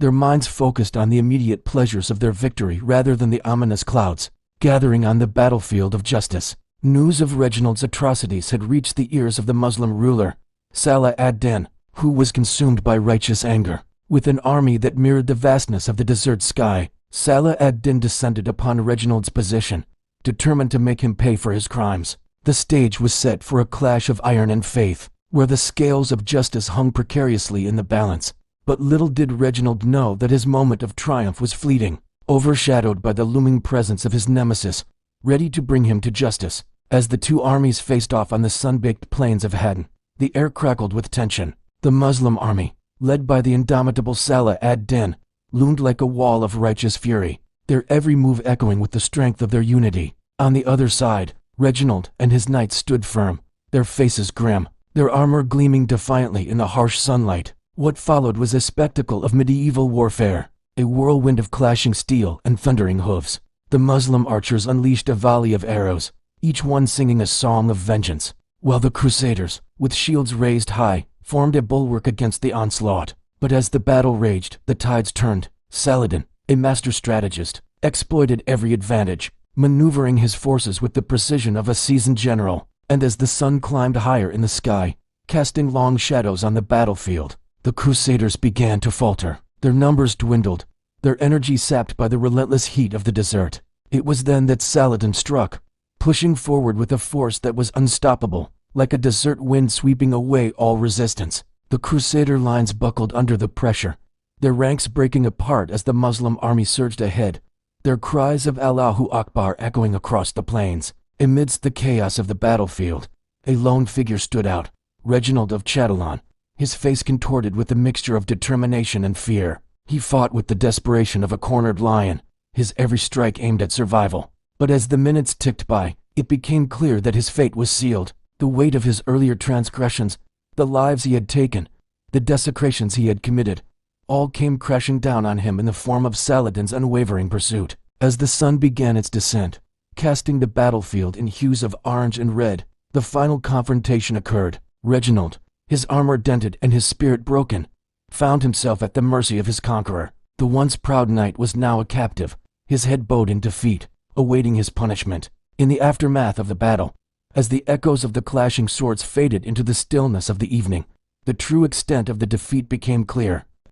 their minds focused on the immediate pleasures of their victory rather than the ominous clouds gathering on the battlefield of justice. News of Reginald's atrocities had reached the ears of the Muslim ruler, Salah ad-Din, who was consumed by righteous anger. With an army that mirrored the vastness of the desert sky, Salah ad-Din descended upon Reginald's position, determined to make him pay for his crimes. The stage was set for a clash of iron and faith, where the scales of justice hung precariously in the balance. But little did Reginald know that his moment of triumph was fleeting, overshadowed by the looming presence of his nemesis, ready to bring him to justice. As the two armies faced off on the sun-baked plains of Hatton, the air crackled with tension. The Muslim army, led by the indomitable Salah ad-Din, loomed like a wall of righteous fury, their every move echoing with the strength of their unity. On the other side, Reginald and his knights stood firm, their faces grim, their armor gleaming defiantly in the harsh sunlight. What followed was a spectacle of medieval warfare, a whirlwind of clashing steel and thundering hooves. The Muslim archers unleashed a volley of arrows, each one singing a song of vengeance, while the Crusaders, with shields raised high, formed a bulwark against the onslaught. But as the battle raged, the tides turned. Saladin, a master strategist, exploited every advantage, maneuvering his forces with the precision of a seasoned general. And as the sun climbed higher in the sky, casting long shadows on the battlefield, the Crusaders began to falter. Their numbers dwindled, their energy sapped by the relentless heat of the desert. It was then that Saladin struck, pushing forward with a force that was unstoppable, like a desert wind sweeping away all resistance. The Crusader lines buckled under the pressure, their ranks breaking apart as the Muslim army surged ahead, their cries of Allahu Akbar echoing across the plains. Amidst the chaos of the battlefield, a lone figure stood out, Reginald of Chatalon, his face contorted with a mixture of determination and fear. He fought with the desperation of a cornered lion, his every strike aimed at survival. But as the minutes ticked by, it became clear that his fate was sealed. The weight of his earlier transgressions, the lives he had taken, the desecrations he had committed, all came crashing down on him in the form of Saladin's unwavering pursuit. As the sun began its descent, casting the battlefield in hues of orange and red, the final confrontation occurred. Reginald, his armor dented and his spirit broken, found himself at the mercy of his conqueror. The once proud knight was now a captive, his head bowed in defeat, awaiting his punishment. In the aftermath of the battle, as the echoes of the clashing swords faded into the stillness of the evening, the true extent of the defeat became clear.